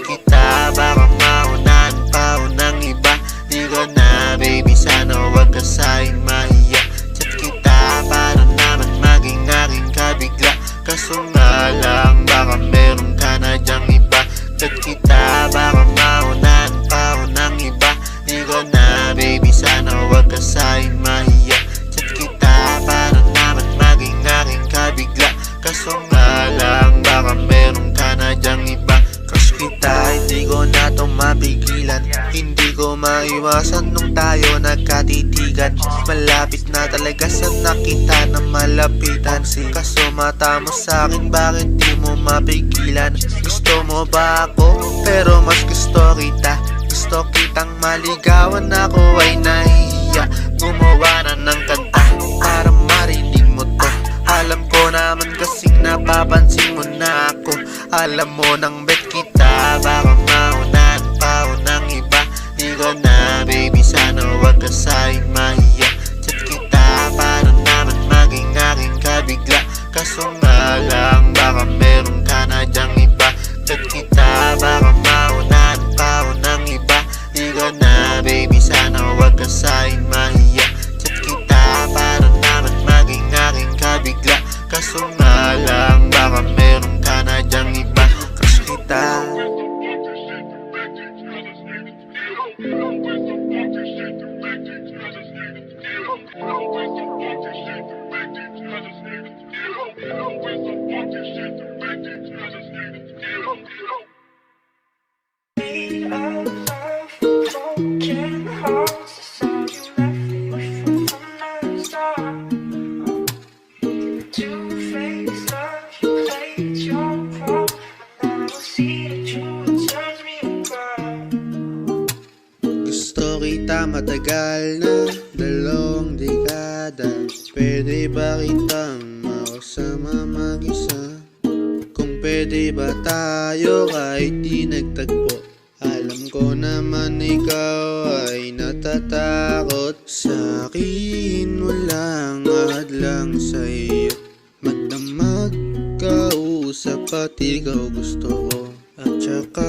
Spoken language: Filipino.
Kita baka maunahan pa o ng iba. Di ko na baby, sana wag ka sa'kin mahiya. Chat kita para naman maging aking kabigla. Kaso nga lang baka meron ka na dyang iba. Chat kita baka maunahan pa o ng iba. Di ko na baby, sana wag ka sa'kin mahiya. Chat kita para naman maging aking kabigla. Kaso nga lang baka meron ka na dyang iba. Crush kita, hindi ko na to mapigilan. Hindi ko maiwasan nung tayo nagkatitigan. Malapit na talaga sa nakita na malapitan. Kaso mata mo sa'kin, bakit di mo mapigilan? Gusto mo ba ako? Pero mas gusto kita. Gusto kitang maligawan, ako ay nahihiya. Gumawa na ng kanta para marinig mo to. Alam ko naman kasing napapansin mo na ako. Alam mo nang bet kita, baka maunahan pa o ng iba. Di ko na baby, sana wag ka sa'kin mahiya. Chat kita para naman maging aking kabigla. Kaso nga lang baka meron ka na dyang iba. Chat kita baka maunahan pa o ng iba. Di ko na baby, sana wag ka sa'kin mahiya. Chat kita para naman maging aking kabigla. Kaso nga lang baka meron ka na dyang iba. Crush kita. Gusto kita matagal na 2 dekada. Pwede ba kitang makasama mag-isa? Kung pwede ba tayo kahit di nagtagpo? Alam ko naman ikaw ay natatakot. Sa'kin walang hadlang sa'yo. Magdamag, kausap at ikaw gusto ko. At saka